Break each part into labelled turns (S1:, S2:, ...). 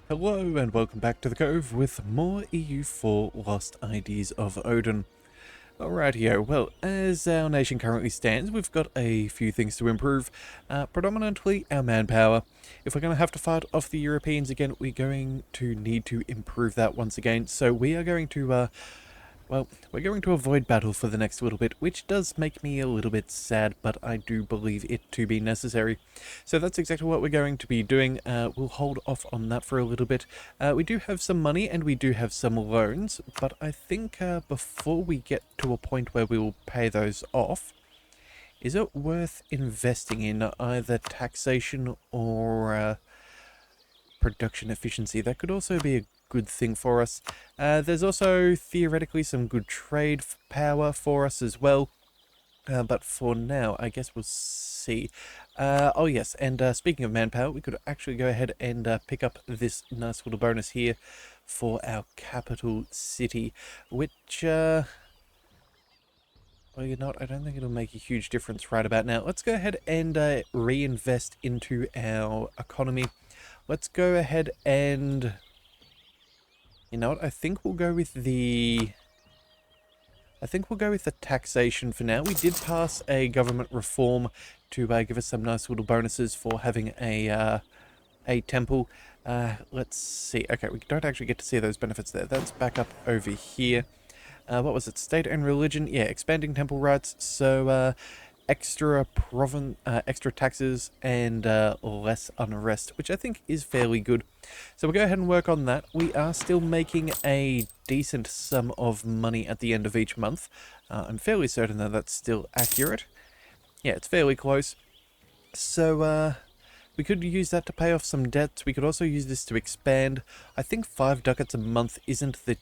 S1: Hello and welcome back to the Cove with more EU4 Lost IDs of Odin. Alrightio, well, as our nation currently stands, we've got a few things to improve. Predominantly our manpower. If we're going to have to fight off the Europeans again, we're going to need to improve that once again. So we are going to, well, we're going to avoid battle for the next little bit, which does make me a little bit sad, but I do believe it to be necessary. So that's exactly what we're going to be doing. We'll hold off on that for a little bit. We do have some money and we do have some loans, but I think before we get to a point where we will pay those off, is it worth investing in either taxation or production efficiency? That could also be a good thing for us. There's also theoretically some good trade power for us as well. But for now, I guess we'll see. Oh yes, and speaking of manpower, we could actually go ahead and pick up this nice little bonus here for our capital city, which, well, you know what, I don't think it'll make a huge difference right about now. Let's go ahead and reinvest into our economy. Let's go ahead and, you know what, I think we'll go with the taxation for now. We did pass a government reform to give us some nice little bonuses for having a temple. Let's see. Okay, we don't actually get to see those benefits there. That's back up over here. What was it? State and religion. Yeah, expanding temple rights. So extra taxes and less unrest, which I think is fairly good. So we'll go ahead and work on that. We are still making a decent sum of money at the end of each month. I'm fairly certain that that's still accurate. Yeah, it's fairly close. So we could use that to pay off some debts. We could also use this to expand. I think 5 ducats a month isn't the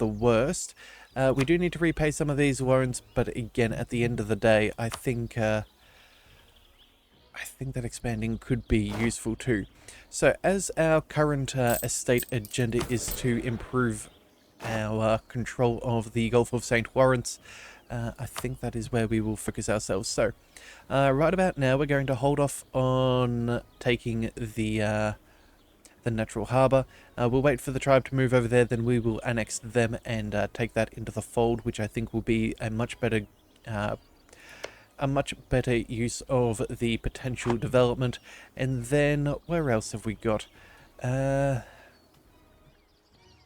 S1: worst. We do need to repay some of these loans, but again, at the end of the day, I think that expanding could be useful too. So as our current estate agenda is to improve our control of the Gulf of St. Lawrence, I think that is where we will focus ourselves. So right about now, we're going to hold off on taking the natural harbour. We'll wait for the tribe to move over there, then we will annex them and take that into the fold, which I think will be a much better use of the potential development. And then where else have we got?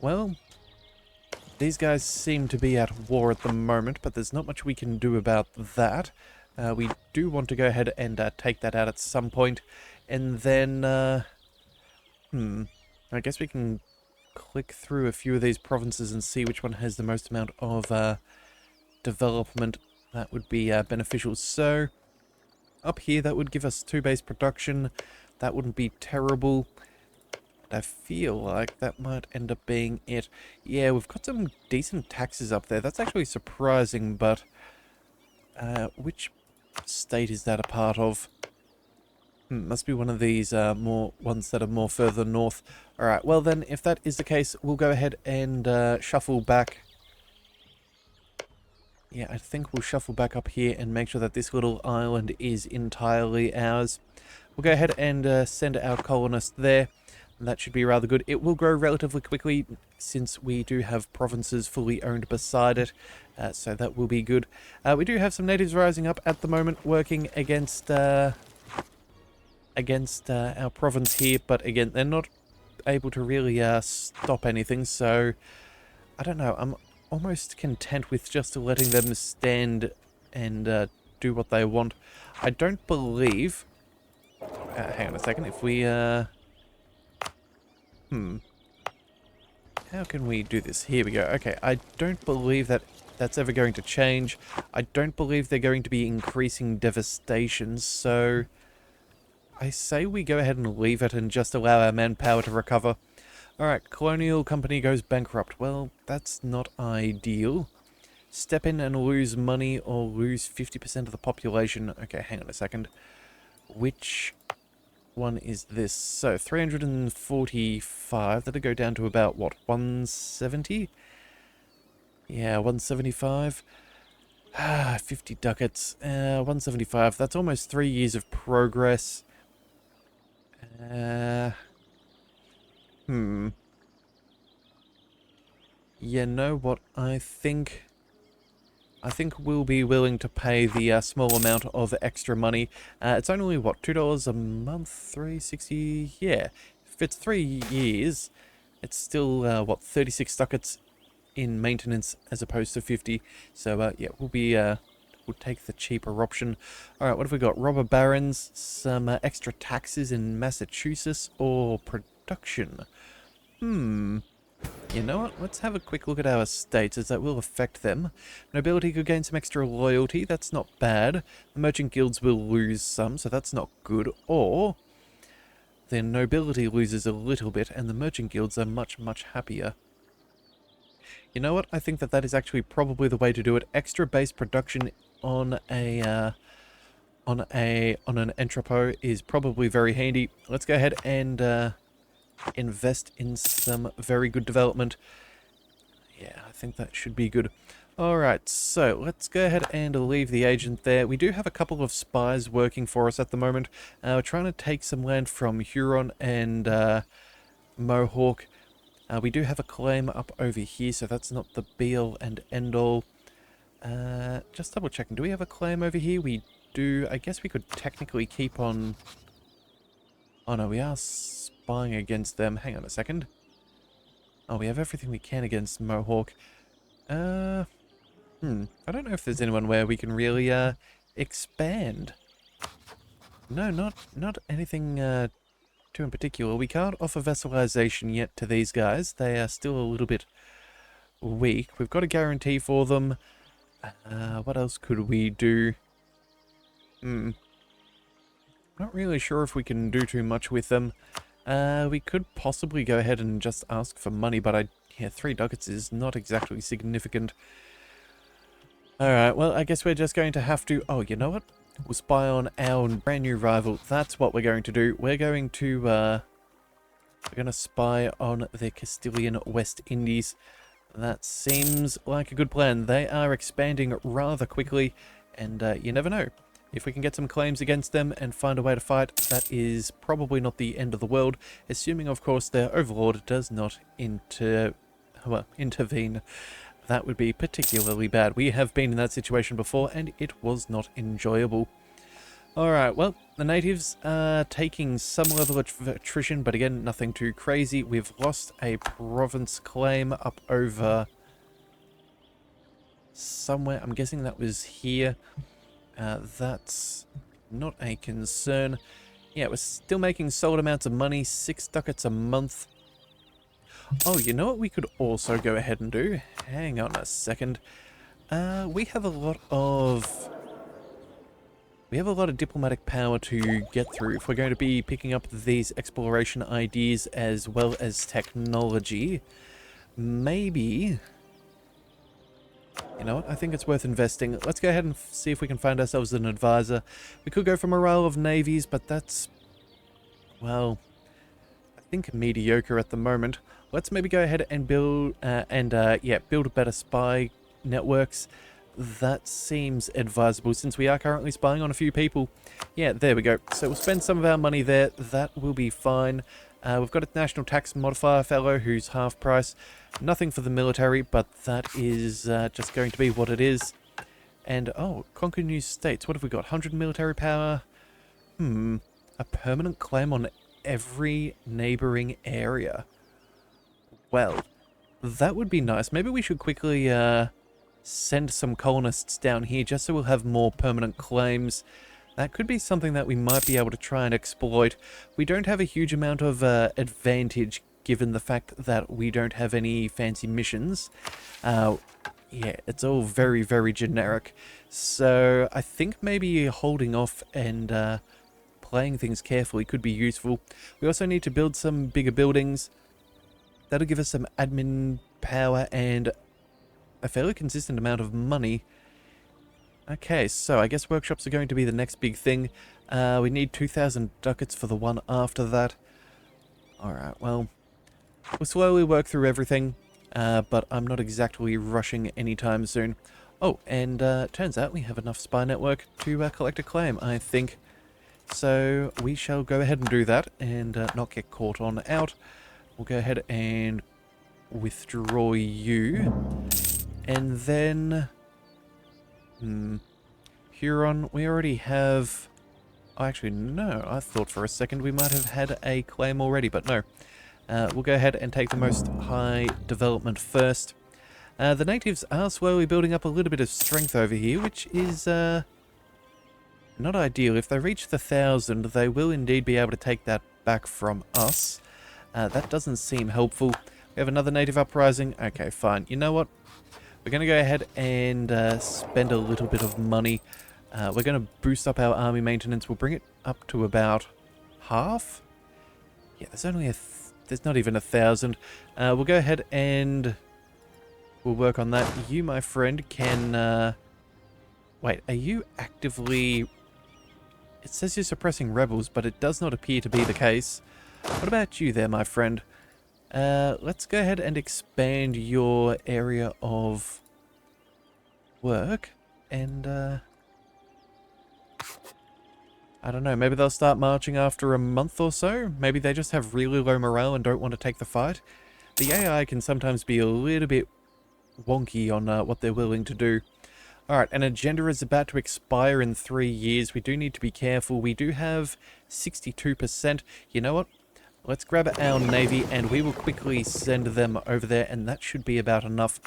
S1: Well, these guys seem to be at war at the moment, but there's not much we can do about that. We do want to go ahead and take that out at some point, and then I guess we can click through a few of these provinces and see which one has the most amount of development. That would be beneficial. So up here, that would give us 2 base production. That wouldn't be terrible. But I feel like that might end up being it. Yeah, we've got some decent taxes up there. That's actually surprising, but which state is that a part of? Must be one of these more ones that are more further north. Alright, well then, if that is the case, we'll go ahead and shuffle back. Yeah, I think we'll shuffle back up here and make sure that this little island is entirely ours. We'll go ahead and send our colonist there. That should be rather good. It will grow relatively quickly since we do have provinces fully owned beside it, so that will be good. We do have some natives rising up at the moment, working against our province here, but again, they're not able to really stop anything, so I don't know. I'm almost content with just letting them stand and do what they want. I don't believe... hang on a second. If we... How can we do this? Here we go. Okay, I don't believe that that's ever going to change. I don't believe they're going to be increasing devastation, so I say we go ahead and leave it and just allow our manpower to recover. Alright, colonial company goes bankrupt. Well, that's not ideal. Step in and lose money or lose 50% of the population. Okay, hang on a second. Which one is this? So 345, that'll go down to about what, 170? Yeah, 175. 50 ducats. 175, that's almost 3 years of progress. Hmm. You know what? I think we'll be willing to pay the small amount of extra money. It's only, what, $2 a month? 360? Yeah. If it's 3 years, it's still, what, 36 ducats in maintenance as opposed to 50. So, yeah, we'll take the cheaper option. Alright, what have we got? Robber barons, some extra taxes in Massachusetts, or production? Hmm. You know what? Let's have a quick look at our states, as that will affect them. Nobility could gain some extra loyalty, that's not bad. The merchant guilds will lose some, so that's not good. Or, their nobility loses a little bit, and the merchant guilds are much, much happier. You know what? I think that is actually probably the way to do it. Extra base production on a on an entrepot is probably very handy. Let's go ahead and invest in some very good development. Yeah, I think that should be good. Alright, so let's go ahead and leave the agent there. We do have a couple of spies working for us at the moment. We're trying to take some land from Huron and Mohawk. We do have a claim up over here, so that's not the be-all and end-all. Just double checking, do we have a claim over here? We do. I guess we could technically keep on... Oh no, we are spying against them. Hang on a second. Oh, we have everything we can against Mohawk. I don't know if there's anyone where we can really, expand. No, not anything, too in particular. We can't offer vassalization yet to these guys. They are still a little bit weak. We've got a guarantee for them. What else could we do? Not really sure if we can do too much with them. We could possibly go ahead and just ask for money, but yeah, 3 ducats is not exactly significant. Alright, well, I guess we're just going to have to... Oh, you know what? We'll spy on our brand new rival. That's what we're going to do. We're going to spy on the Castilian West Indies. That seems like a good plan. They are expanding rather quickly, and you never know. If we can get some claims against them and find a way to fight, that is probably not the end of the world, assuming, of course, their overlord does not intervene. That would be particularly bad. We have been in that situation before, and it was not enjoyable. Alright, well, the natives are taking some level of attrition, but again, nothing too crazy. We've lost a province claim up over somewhere. I'm guessing that was here. That's not a concern. Yeah, we're still making solid amounts of money, 6 ducats a month. Oh, you know what we could also go ahead and do? Hang on a second. We have a lot of diplomatic power to get through if we're going to be picking up these exploration ideas as well as technology. Maybe... You know what? I think it's worth investing. Let's go ahead and see if we can find ourselves an advisor. We could go for morale of navies, but that's... Well... I think mediocre at the moment. Let's maybe go ahead and build... build better spy networks. That seems advisable, since we are currently spying on a few people. Yeah, there we go. So we'll spend some of our money there. That will be fine. We've got a national tax modifier fellow who's half price. Nothing for the military, but that is just going to be what it is. And, oh, conquer new states. What have we got? 100 military power? A permanent claim on every neighboring area. Well, that would be nice. Maybe we should quickly send some colonists down here just so we'll have more permanent claims. That could be something that we might be able to try and exploit. We don't have a huge amount of advantage given the fact that we don't have any fancy missions. Yeah, it's all very, very generic. So I think maybe holding off and playing things carefully could be useful. We also need to build some bigger buildings. That'll give us some admin power and a fairly consistent amount of money. Okay, so I guess workshops are going to be the next big thing. We need 2,000 ducats for the one after that. Alright, well, we'll slowly work through everything, but I'm not exactly rushing anytime soon. Oh, and turns out we have enough spy network to collect a claim, I think. So we shall go ahead and do that and not get caught on out. We'll go ahead and withdraw you. And then... Huron, we already have... Oh, actually, no. I thought for a second we might have had a claim already, but no. We'll go ahead and take the most high development first. The natives are slowly building up a little bit of strength over here, which is not ideal. If they reach the 1,000, they will indeed be able to take that back from us. That doesn't seem helpful. We have another native uprising. Okay, fine. You know what? We're going to go ahead and spend a little bit of money. We're going to boost up our army maintenance. We'll bring it up to about half. Yeah, there's only there's not even 1,000. We'll go ahead and we'll work on that. You, my friend, can... Wait, are you actively... It says you're suppressing rebels, but it does not appear to be the case. What about you there, my friend? Let's go ahead and expand your area of work. And, I don't know, maybe they'll start marching after a month or so? Maybe they just have really low morale and don't want to take the fight? The AI can sometimes be a little bit wonky on what they're willing to do. Alright, an agenda is about to expire in 3 years. We do need to be careful. We do have 62%. You know what? Let's grab our navy and we will quickly send them over there, and that should be about enough.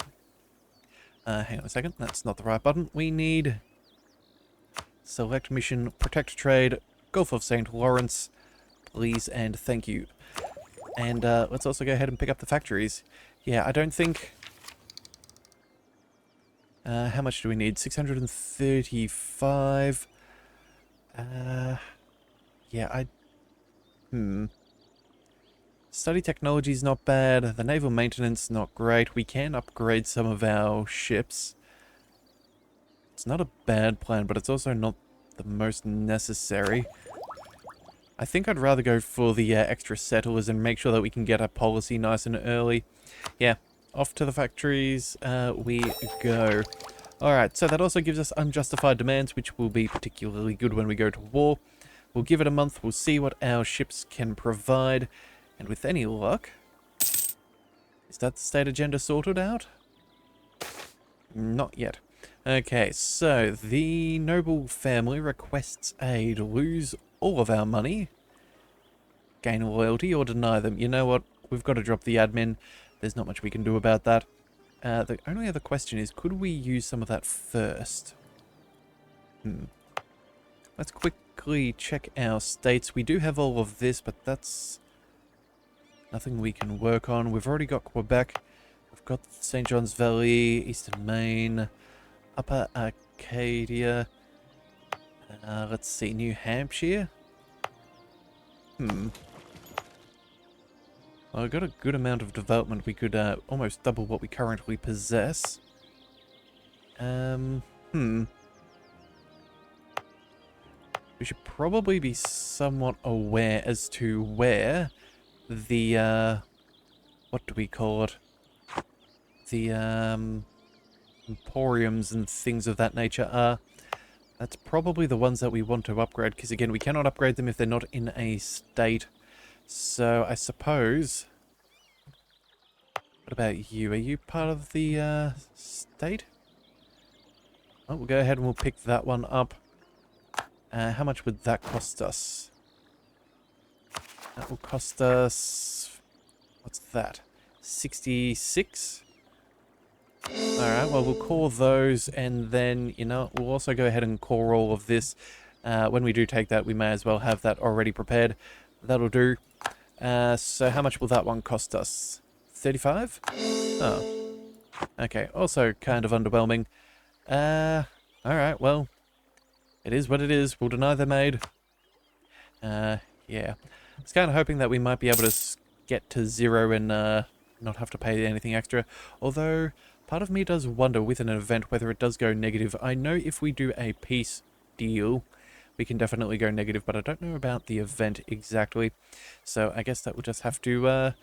S1: Hang on a second. That's not the right button. We need... Select mission, protect trade, Gulf of St. Lawrence, please and thank you. And let's also go ahead and pick up the factories. Yeah, I don't think... how much do we need? 635. Yeah, Study technology is not bad. The naval maintenance not great. We can upgrade some of our ships. It's not a bad plan, but it's also not the most necessary. I think I'd rather go for the extra settlers and make sure that we can get our policy nice and early. Yeah, off to the factories we go. Alright, so that also gives us unjustified demands, which will be particularly good when we go to war. We'll give it a month, we'll see what our ships can provide, and with any luck... Is that the state agenda sorted out? Not yet. Okay, so the noble family requests aid. Lose all of our money. Gain loyalty or deny them. You know what? We've got to drop the admin. There's not much we can do about that. The only other question is, could we use some of that first? Let's quickly check our states. We do have all of this, but that's nothing we can work on. We've already got Quebec. We've got St. John's Valley, Eastern Maine, Upper Arcadia. Let's see, New Hampshire. Well, we've got a good amount of development. We could almost double what we currently possess. We should probably be somewhat aware as to where the, what do we call it? The, emporiums and things of that nature are. That's probably the ones that we want to upgrade, because again, we cannot upgrade them if they're not in a state. So, I suppose... What about you? Are you part of the, state? Oh, we'll go ahead and we'll pick that one up. How much would that cost us? That will cost us... What's that? 66? Alright, well, we'll core those, and then, you know, we'll also go ahead and core all of this. When we do take that, we may as well have that already prepared. That'll do. So how much will that one cost us? 35? Oh. Okay, also kind of underwhelming. Alright, well, it is what it is. We'll deny them aid. Yeah. I was kind of hoping that we might be able to get to 0 and not have to pay anything extra. Although, part of me does wonder with an event whether it does go negative. I know if we do a peace deal, we can definitely go negative, but I don't know about the event exactly. So I guess that will just have to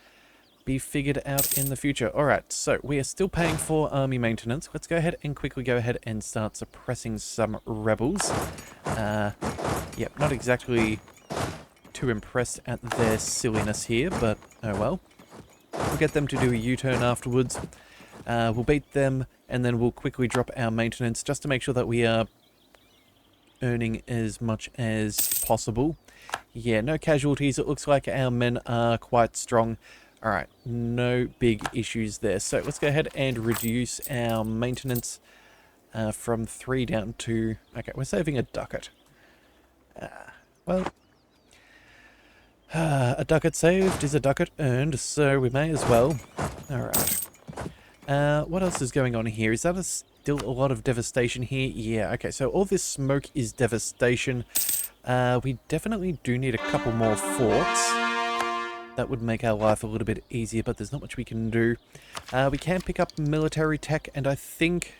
S1: be figured out in the future. Alright, so we are still paying for army maintenance. Let's go ahead and quickly go ahead and start suppressing some rebels. Yep, not exactly too impressed at their silliness here, but oh well. we'll get them to do a U-turn afterwards. We'll beat them, and then we'll quickly drop our maintenance just to make sure that we are earning as much as possible. Yeah, no casualties. It looks like our men are quite strong. Alright, no big issues there. So let's go ahead and reduce our maintenance from 3 down to... Okay, we're saving a ducat. Well, a ducat saved is a ducat earned, so we may as well. Alright. What else is going on here? Is that still a lot of devastation here? Yeah, okay, so all this smoke is devastation. We definitely do need a couple more forts. That would make our life a little bit easier, but there's not much we can do. We can pick up military tech, and I think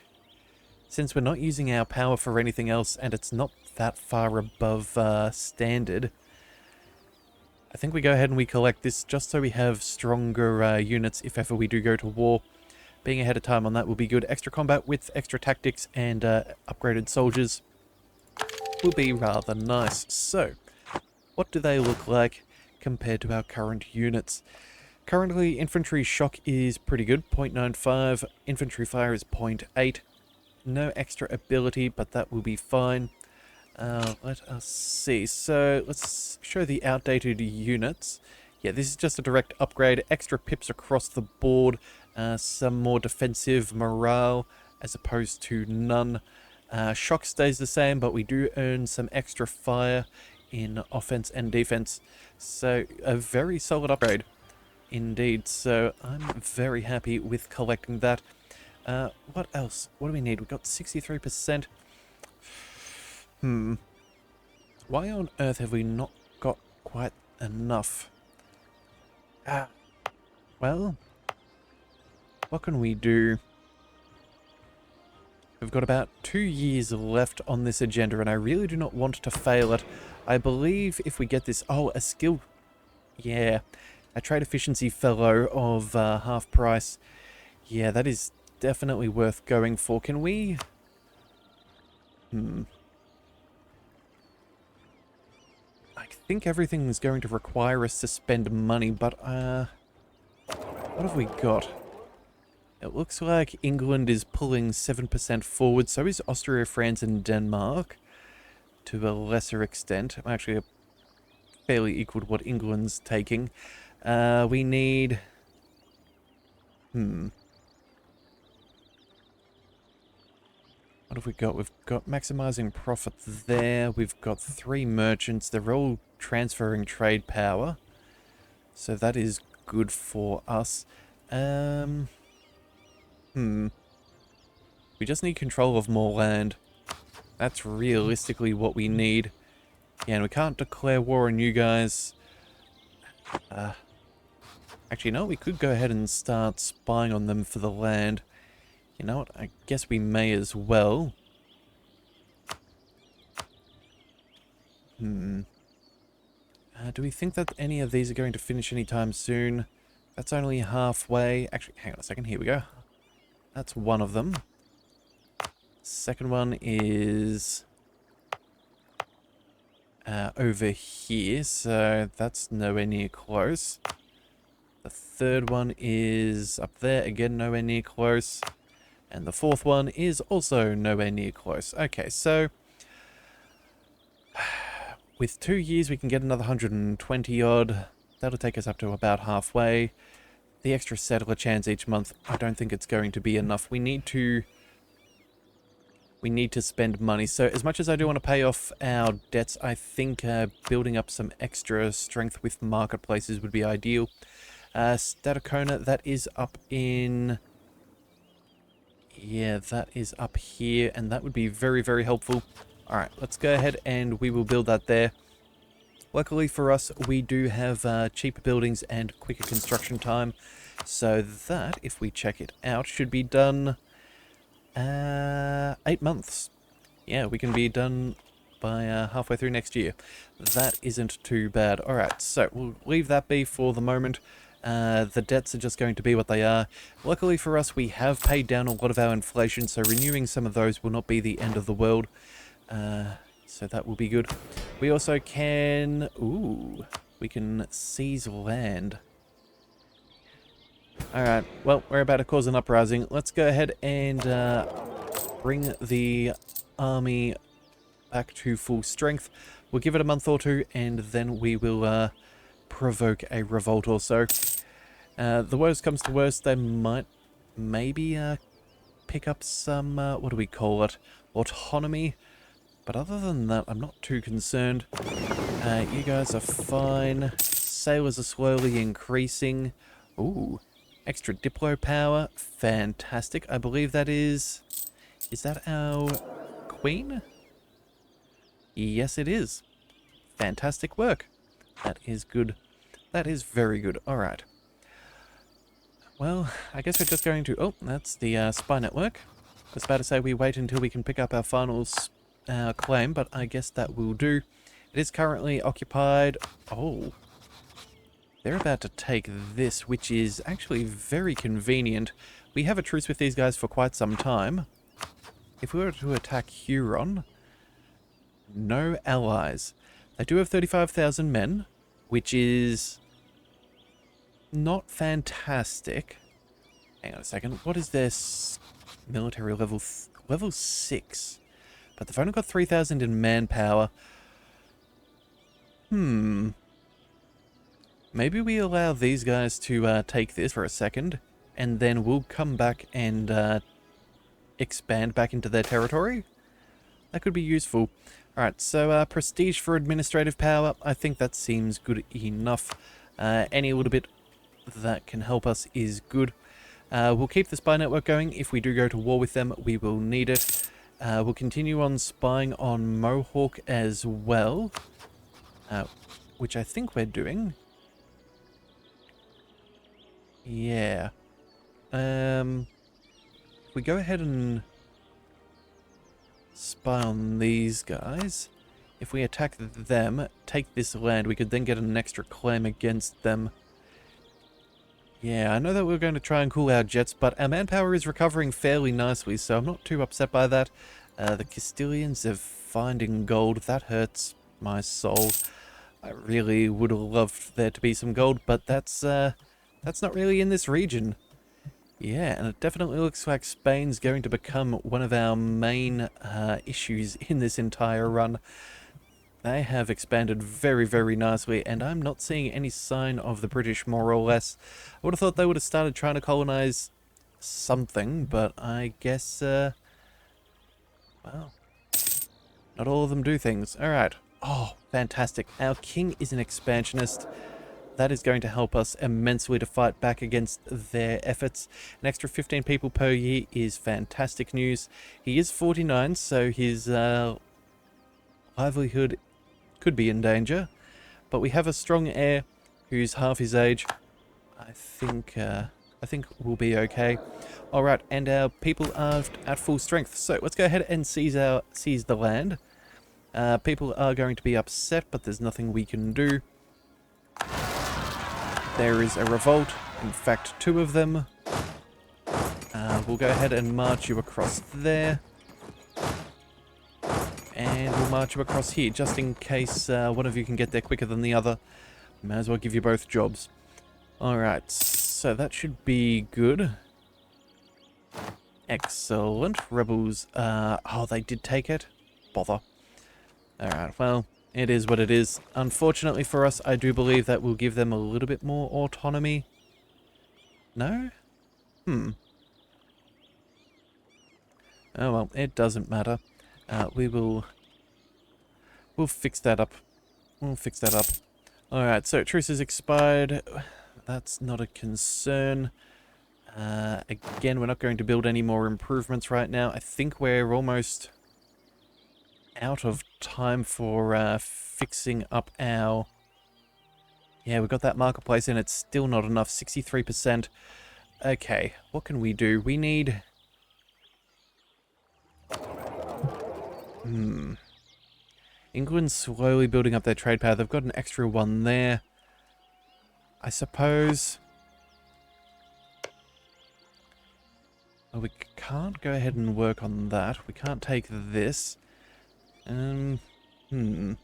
S1: since we're not using our power for anything else, and it's not that far above standard, I think we go ahead and we collect this just so we have stronger units if ever we do go to war. Being ahead of time on that will be good. Extra combat with extra tactics and upgraded soldiers will be rather nice. So, what do they look like compared to our current units? Currently, infantry shock is pretty good, 0.95. Infantry fire is 0.8. No extra ability, but that will be fine. Let us see. So, let's show the outdated units. Yeah, this is just a direct upgrade. Extra pips across the board. Some more defensive morale as opposed to none. Shock stays the same, but we do earn some extra fire in offense and defense. So a very solid upgrade indeed. So I'm very happy with collecting that. What else? What do we need? We've got 63%. Why on earth have we not got quite enough? Well, what can we do? We've got about 2 years left on this agenda, and I really do not want to fail it. I believe if we get this... Oh, a skill... Yeah, a trade efficiency fellow of half price. Yeah, that is definitely worth going for. Can we... I think everything's going to require us to spend money, but what have we got? It looks like England is pulling 7% forward, so is Austria, France, and Denmark to a lesser extent. Actually, fairly equal to what England's taking. We need... What have we got? We've got maximizing profit there. We've got 3 merchants. They're all transferring trade power. So that is good for us. We just need control of more land. That's realistically what we need. Yeah, and we can't declare war on you guys. Actually, no, we could go ahead and start spying on them for the land. You know what? I guess we may as well. Do we think that any of these are going to finish anytime soon? That's only halfway. Actually, hang on a second. Here we go. That's one of them. Second one is over here, so that's nowhere near close. The third one is up there, again nowhere near close. And the fourth one is also nowhere near close. Okay, so with 2 years we can get another 120 odd. That'll take us up to about halfway. The extra settler chance each month, I don't think it's going to be enough. We need to spend money. So as much as I do want to pay off our debts, I think building up some extra strength with marketplaces would be ideal. Statacona, that is up in... Yeah, that is up here, and that would be very, very helpful. Alright, let's go ahead and we will build that there. Luckily for us, we do have cheaper buildings and quicker construction time, so that, if we check it out, should be done 8 months. Yeah, we can be done by halfway through next year. That isn't too bad. Alright, so we'll leave that be for the moment. The debts are just going to be what they are. Luckily for us, we have paid down a lot of our inflation, so renewing some of those will not be the end of the world. So that will be good. We also can... Ooh, we can seize land. Alright, well, we're about to cause an uprising. Let's go ahead and bring the army back to full strength. We'll give it a month or two, and then we will provoke a revolt or so. The worst comes to worst, they might maybe pick up some, what do we call it, autonomy. But other than that, I'm not too concerned. You guys are fine. Sailors are slowly increasing. Ooh, extra Diplo power. Fantastic. I believe that is... Is that our queen? Yes, it is. Fantastic work. That is good. That is very good. Alright. Well, I guess we're just going to... Oh, that's the spy network. I was about to say we wait until we can pick up our final claim, but I guess that will do. It is currently occupied. Oh. They're about to take this, which is actually very convenient. We have a truce with these guys for quite some time. If we were to attack Huron, no allies. They do have 35,000 men, which is not fantastic. Hang on a second. What is their military level? Level 6. But they've only got 3,000 in manpower. Maybe we allow these guys to take this for a second, and then we'll come back and expand back into their territory. That could be useful. Alright, so prestige for administrative power. I think that seems good enough. Any little bit that can help us is good. We'll keep the spy network going. If we do go to war with them, we will need it. We'll continue on spying on Mohawk as well, which I think we're doing. Yeah. If we go ahead and spy on these guys, if we attack them, take this land, we could then get an extra claim against them. Yeah, I know that we're going to try and cool our jets, but our manpower is recovering fairly nicely, so I'm not too upset by that. The Castilians are finding gold. That hurts my soul. I really would have loved there to be some gold, but that's not really in this region. Yeah, and it definitely looks like Spain's going to become one of our main issues in this entire run. They have expanded very, very nicely, and I'm not seeing any sign of the British, more or less. I would have thought they would have started trying to colonize something, but I guess, well, not all of them do things. Alright. Oh, fantastic. Our king is an expansionist. That is going to help us immensely to fight back against their efforts. An extra 15 people per year is fantastic news. He is 49, so his livelihood could be in danger. But we have a strong heir who's half his age. I think we'll be okay. Alright, and our people are at full strength. So let's go ahead and seize the land. People are going to be upset, but there's nothing we can do. There is a revolt, in fact 2 of them. We'll go ahead and march you across there. And we'll march you across here, just in case one of you can get there quicker than the other. May as well give you both jobs. Alright, so that should be good. Excellent. Rebels, oh, they did take it? Bother. Alright, well, it is what it is. Unfortunately for us, I do believe that will give them a little bit more autonomy. No? Oh well, it doesn't matter. We'll fix that up. We'll fix that up. Alright, so truce is expired. That's not a concern. Again, we're not going to build any more improvements right now. I think we're almost out of time for fixing up our... Yeah, we've got that marketplace in. It's still not enough. 63%. Okay, what can we do? We need... England's slowly building up their trade power. They've got an extra one there. I suppose... Well, we can't go ahead and work on that. We can't take this. Hang on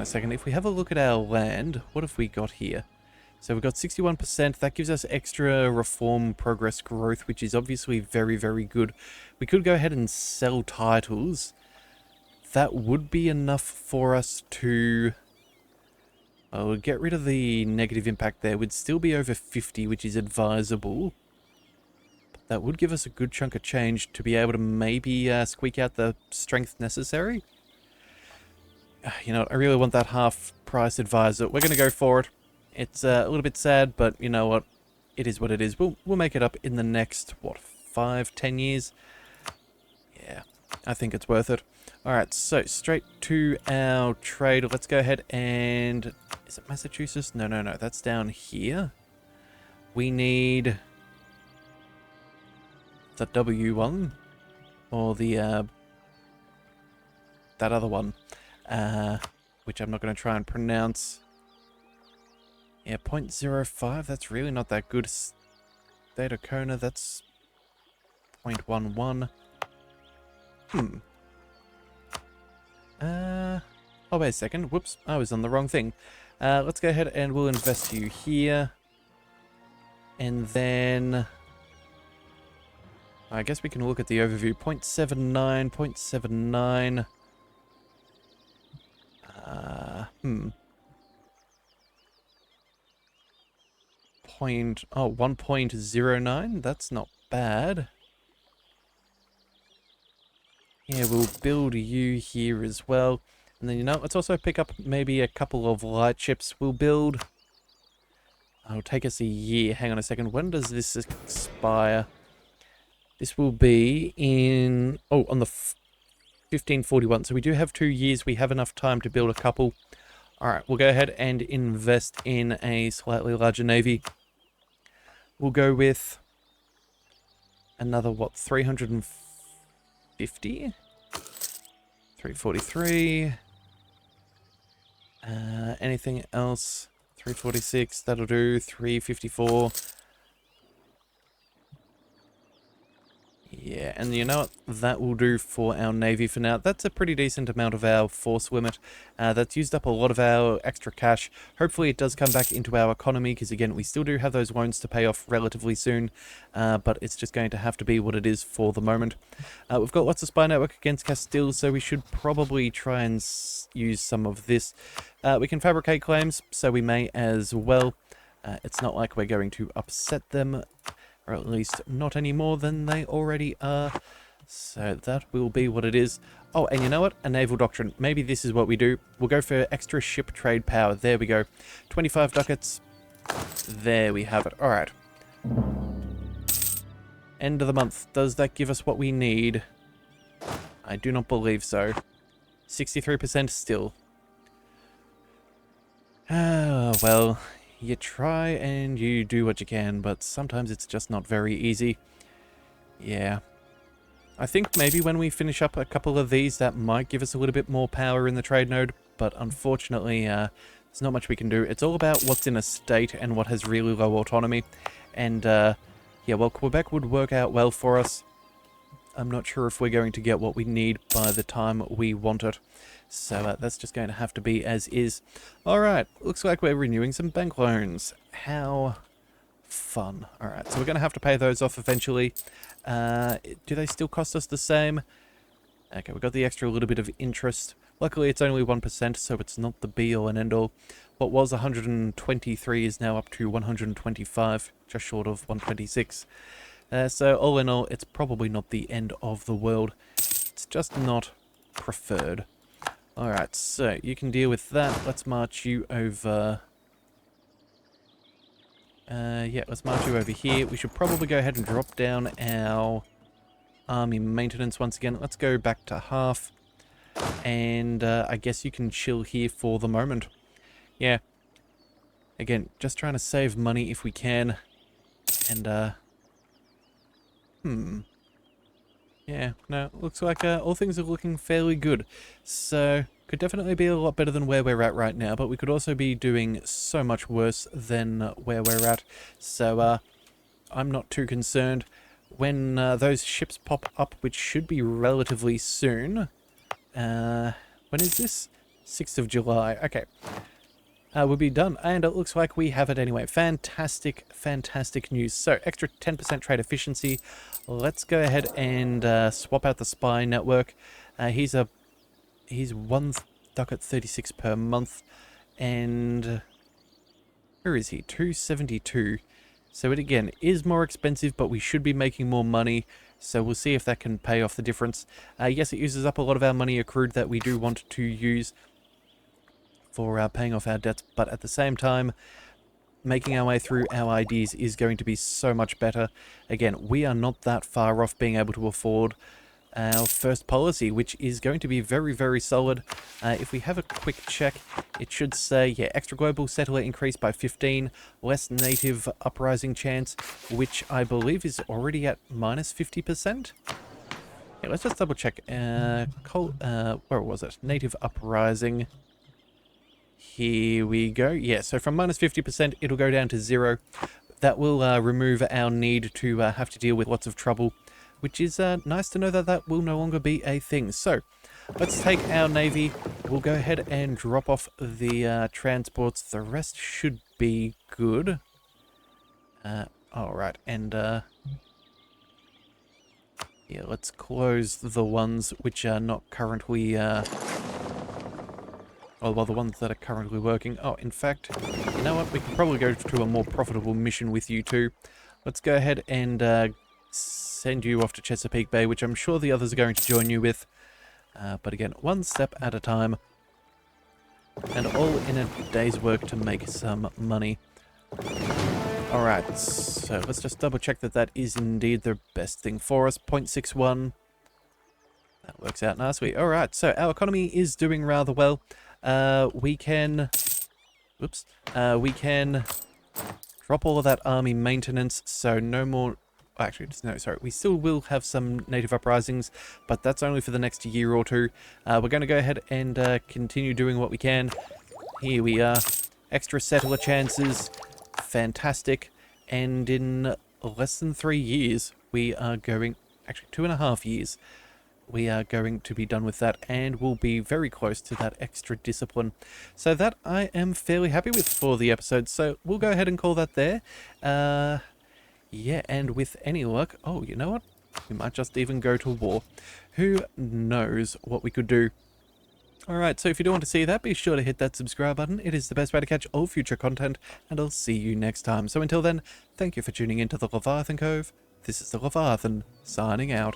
S1: a second. If we have a look at our land, what have we got here? So we've got 61%. That gives us extra reform, progress, growth, which is obviously very, very good. We could go ahead and sell titles. That would be enough for us to... I'll get rid of the negative impact there. We'd still be over 50, which is advisable. But that would give us a good chunk of change to be able to maybe squeak out the strength necessary. You know what, I really want that half-price advisor. We're going to go for it. It's a little bit sad, but you know what? It is what it is. We'll make it up in the next, what, 5-10 years? Yeah, I think it's worth it. Alright, so straight to our trade. Let's go ahead and... Is it Massachusetts? No, no, no. That's down here. We need... the W1? Or the, that other one. Which I'm not going to try and pronounce. Yeah, 0.05. That's really not that good. State of Kona, that's 0.11. Oh, wait a second. Whoops, I was on the wrong thing. Let's go ahead and we'll invest you here. And then... I guess we can look at the overview. 0.79, 0.79. 1.09? That's not bad. Yeah, we'll build you here as well. And then, you know, let's also pick up maybe a couple of light ships. We'll build... It'll take us a year. Hang on a second. When does this expire? This will be in... Oh, on the 1541. So we do have 2 years. We have enough time to build a couple. Alright, we'll go ahead and invest in a slightly larger navy. We'll go with... another, what, 350? 343. Anything else? 346, that'll do. 354. Yeah, and you know what? That will do for our navy for now. That's a pretty decent amount of our force limit. That's used up a lot of our extra cash. Hopefully it does come back into our economy, because again, we still do have those loans to pay off relatively soon, but it's just going to have to be what it is for the moment. We've got lots of spy network against Castile, so we should probably try and use some of this. We can fabricate claims, so we may as well. It's not like we're going to upset them, or at least not any more than they already are. So that will be what it is. Oh, and you know what? A naval doctrine. Maybe this is what we do. We'll go for extra ship trade power. There we go. 25 ducats. There we have it. Alright. End of the month. Does that give us what we need? I do not believe so. 63% still. Ah, well... You try and you do what you can, but sometimes it's just not very easy. Yeah. I think maybe when we finish up a couple of these, that might give us a little bit more power in the trade node, but unfortunately, there's not much we can do. It's all about what's in a state and what has really low autonomy. And, yeah, well, Quebec would work out well for us. I'm not sure if we're going to get what we need by the time we want it. So that's just going to have to be as is. Alright, looks like we're renewing some bank loans. How fun. Alright, so we're going to have to pay those off eventually. Do they still cost us the same? Okay, we've got the extra little bit of interest. Luckily it's only 1%, so it's not the be-all and end-all. What was 123 is now up to 125, just short of 126. So all in all, it's probably not the end of the world. It's just not preferred. Alright, so you can deal with that. Let's march you over... yeah, let's march you over here. We should probably go ahead and drop down our army maintenance once again. Let's go back to half. And I guess you can chill here for the moment. Yeah. Again, just trying to save money if we can. And, yeah, no, looks like all things are looking fairly good. So, could definitely be a lot better than where we're at right now, but we could also be doing so much worse than where we're at. So, I'm not too concerned. When those ships pop up, which should be relatively soon. When is this? 6th of July. Okay. will be done. And it looks like we have it anyway. Fantastic, fantastic news. So, extra 10% trade efficiency. Let's go ahead and swap out the spy network. He's one ducat 36 per month. And where is he? 272. So it again is more expensive, but we should be making more money. So we'll see if that can pay off the difference. Yes, it uses up a lot of our money accrued that we do want to use for paying off our debts, but at the same time, making our way through our IDs is going to be so much better. Again, we are not that far off being able to afford our first policy, which is going to be very, very solid. If we have a quick check, it should say, yeah, extra global settler increased by 15, less native uprising chance, which I believe is already at minus 50%. Yeah, let's just double check. Where was it? Native uprising. Here we go. Yeah, so from minus 50%, it'll go down to 0. That will remove our need to have to deal with lots of trouble, which is nice to know that that will no longer be a thing. So, let's take our navy. We'll go ahead and drop off the transports. The rest should be good. Alright, and yeah, let's close the ones which are not currently... well, the ones that are currently working. Oh, in fact, you know what? We can probably go to a more profitable mission with you two. Let's go ahead and send you off to Chesapeake Bay, which I'm sure the others are going to join you with. But again, one step at a time. And all in a day's work to make some money. Alright, so let's just double check that that is indeed the best thing for us. 0.61. That works out nicely. Alright, so our economy is doing rather well. We can drop all of that army maintenance, so no more, actually, no, sorry, we still will have some native uprisings, but that's only for the next year or two. We're going to go ahead and continue doing what we can. Here we are, extra settler chances, fantastic, and in less than 3 years, we are going, actually 2.5 years, we are going to be done with that, and we'll be very close to that extra discipline. So that I am fairly happy with for the episode. So we'll go ahead and call that there. Yeah, and with any luck, oh, you know what? We might just even go to war. Who knows what we could do? Alright, so if you do want to see that, be sure to hit that subscribe button. It is the best way to catch all future content, and I'll see you next time. So until then, thank you for tuning into the Leviathan Cove. This is the Leviathan, signing out.